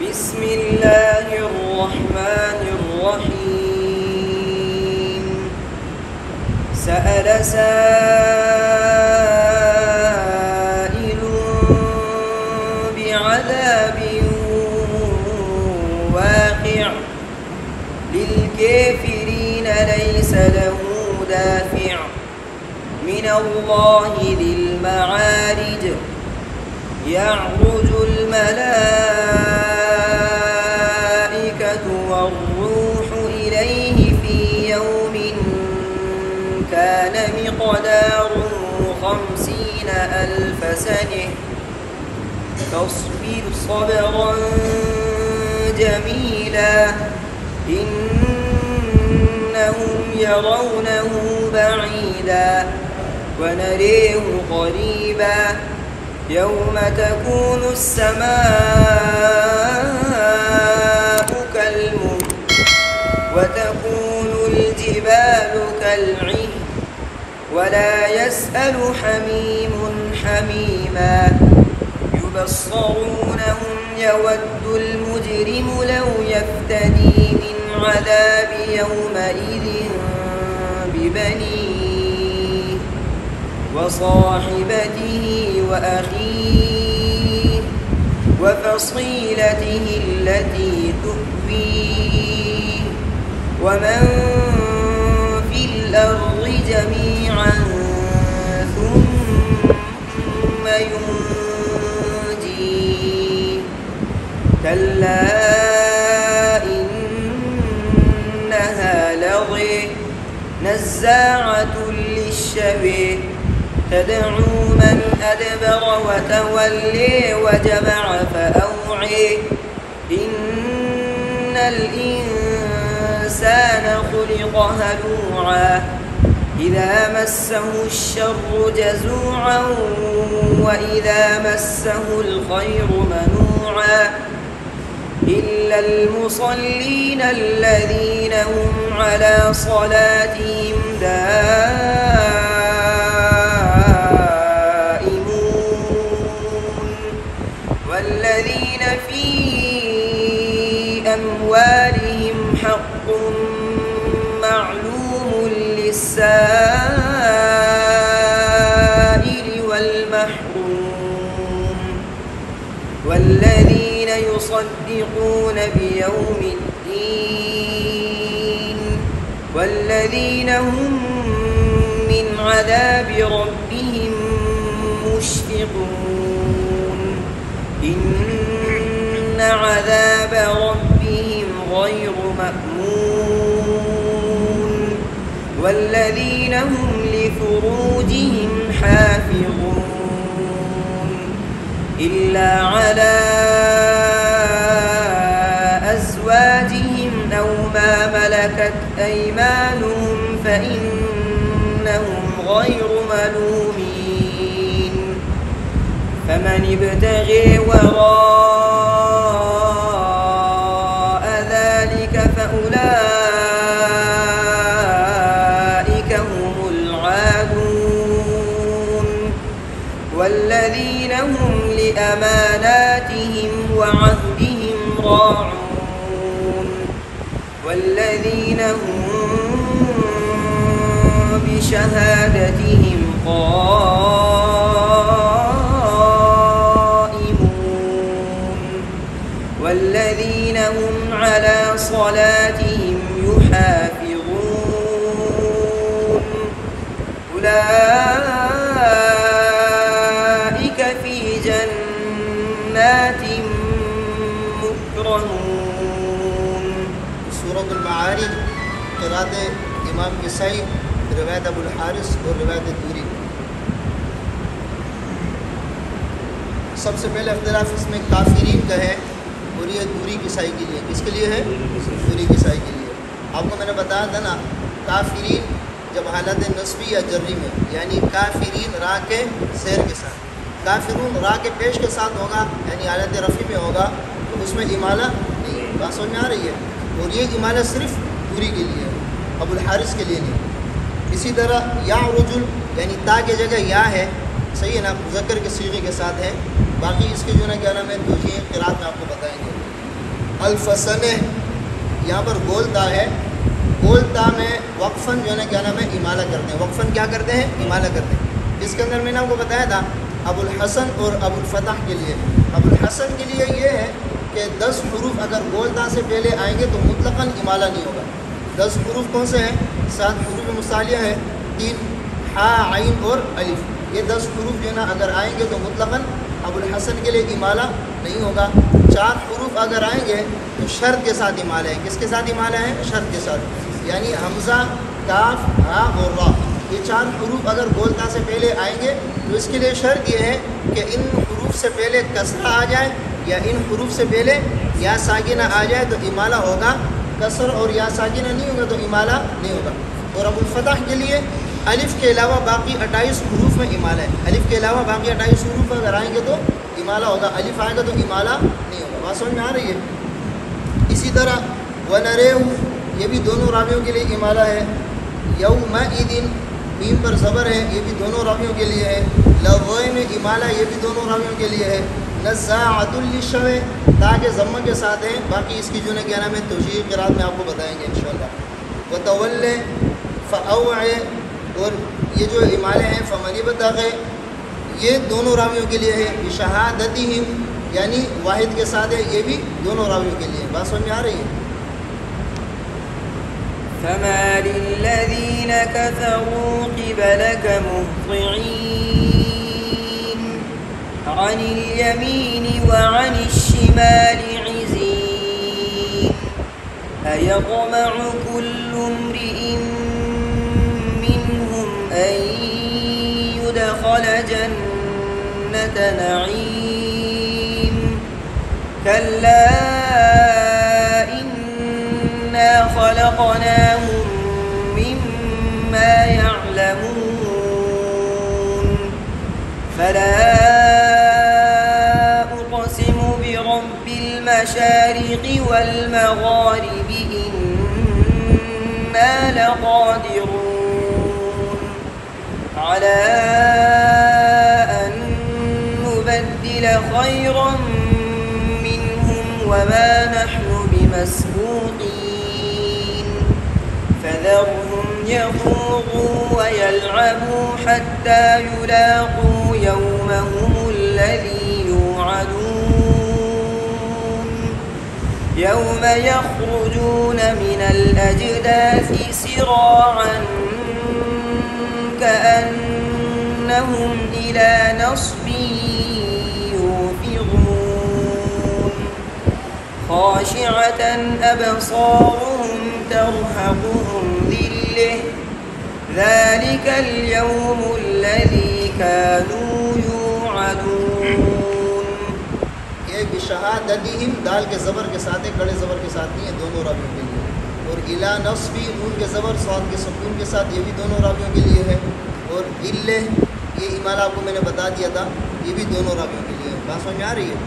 بسم الله الرحمن الرحيم. سأل سائل بعذاب واقع للكافرين ليس له دافع من الله ذي المعارج يعرج الملائكة والروح إليه في يوم كان مقداره 50,000 سنة فاصبر صبرا جميلا إنهم يرونه بعيدا ونريه قريبا يوم تكون السماء كالمهل وتكون الجبال كالعهن ولا يسأل حميم حميما يبصرونهم يود المجرم لو يفتدي من عذاب يومئذ ببنيه وصاحبته وأخيه وفصيلته التي تؤويه ومن في الأرض جميعا ثم ينجيه كلا إنها لظى نزاعة للشوى تدعو من أدبر وتولي وجمع فأوعي إن الإنسان خلق هلوعا إذا مسه الشر جزوعا وإذا مسه الخير منوعا إلا المصلين الذين هم على صلاتهم والذين في أموالهم حق معلوم للسائل والمحروم والذين يصدقون بيوم الدين والذين هم من عذاب ربهم مشفقون إن عذاب ربهم غير مأمون والذين هم لفروجهم حافظون إلا على أزواجهم أو ما ملكت أيمانهم فإنهم غير ملومين فمن ابتغي وراء ذلك فأولئك هم العادون والذين هم لأماناتهم وعهدهم راعون والذين هم بشهادتهم والذين هم على صلاتهم يحافظون أولئك في جنات مكرمون. सूरत अल-माआरिज क़िरात इमाम किसाई रिवायत अबुल हारिस और रिवायत दूरी। सबसे पहले अख्तिलाफ इसमें काफिरीन का है और ये दूरी किसाई के लिए। किसके लिए है? दूरी किसाई के लिए। आपको मैंने बताया था ना, काफिरीन जब हालत नस्बी या जर्री में, यानी काफिरीन रा के सैर के साथ, काफिरून रा के पेश के साथ होगा, यानी हालत रफ़ी में होगा, तो उसमें इमाला नहीं है। बात समझ में आ रही है? और ये इमाला सिर्फ दूरी के लिए है, अबुल हारिस के लिए नहीं। इसी तरह या रुजुल, यानी ता की जगह या है, सही है ना, मुज़क्कर के सीगे के साथ है। बाकी इसके जो ना क्या नाम है, दूसरी क़िरात में आपको बताएंगे। الفسن یہاں پر گولتا ہے، گولتا میں وقفاً جو ہے نا کیا نام ہے امالہ کرتے ہیں، وقفاً کیا کرتے ہیں امالہ کرتے ہیں۔ اس کے اندر میں نے آپ کو بتایا تھا ابو الحسن اور ابو الفتح کے لیے، ابو الحسن کے لیے یہ ہے کہ 10 حروف اگر گولتا سے پہلے آئیں گے تو مطلقاً امالہ نہیں ہوگا۔ 10 حروف کون سے ہیں؟ 7 حروف مصالحہ ہیں، 3 حا عین اور الف، یہ 10 حروف جو ہے نا اگر آئیں گے تو مطلقاً ابو الحسن کے لیے امالہ نہیں ہوگا۔ 4 حروف اگر آئیں گے تو شرط کے ساتھ امالہ ہے۔ کس کے ساتھ امالہ ہے؟ شرط کے ساتھ، یعنی حمزہ، کاف، ہا اور را، یہ 4 حروف اگر گولتا سے پہلے آئیں گے تو اس کے لیے شرط یہ ہے کہ ان حروف سے پہلے کسرہ آ جائے یا ان حروف سے پہلے یا ساکنہ آ جائے تو امالہ ہوگا، کسر اور یا ساکنہ نہیں ہوگا تو امالہ نہیں ہوگا۔ اور ابو الفتح کے لیے الف کے علاوہ باقی 28 حروف میں امالہ ہے، الف کے علاوہ باقی 28 حروف اگر آئیں گے تو امالہ ہوگا، الف آئے گا تو امالہ نہیں ہوگا۔ بات سمجھ میں آ رہی ہے؟ اسی طرح وَنَرَيْهُ یہ بھی دونوں راویوں کے لیے امالہ ہے، یومئذ میم پر زبر ہے، یہ بھی دونوں راویوں کے لیے ہے، لغوئے میں امالہ یہ بھی دونوں راویوں کے لیے ہے، نزاعۃ للشوے تاکہ ضمہ کے ساتھ ہیں، باقی اس کی جو ہے کیا نام ہے توجیہ قرات میں آپ کو بتائیں گے انشاءاللہ۔ وتول فاوع اور یہ جو امالے ہیں فمن ابتغ یہ دونوں راویوں کے لیے ہے، بشہادتہم یعنی واحد کے ساتھ ہے، یہ بھی دونوں راویوں کے لیے ہے۔ بات سمجھ میں آ رہی ہے؟ فما للذين كفروا قبلك مهطعين عن اليمين وعن الشمال عزين أيطمع كل امرئ منهم أن يدخل جنة نعيم كلا إنا خلقناهم مما يعلمون فلا أقسم برب المشارق والمغارب إنا لقادرون على أن نبدل خيرا منهم وما نحن بمسبوقين فذرهم يخوضوا ويلعبوا حتى يلاقوا يومهم الذي يوعدون يوم يخرجون من الأجداث سراعا كأنهم إلى نصب يوفضون خاشعة أبصارهم ترهقهم ذلة ذلك اليوم الذي كانوا يوعدون۔ یہ بشہادتہم دال کے زبر کے ساتھ ہے، کڑے زبر کے ساتھ نہیں ہے، دونوں راویوں کے لیے۔ اور الا نصبی نون کے زبر صاد کے سکون کے ساتھ یہ بھی دونوں راویوں کے لیے ہے۔ اور ذلہ یہ امالہ آپ کو میں نے بتا دیا تھا، یہ بھی دونوں راویوں کے لیے ہے۔ بات سمجھ میں آ رہی ہے؟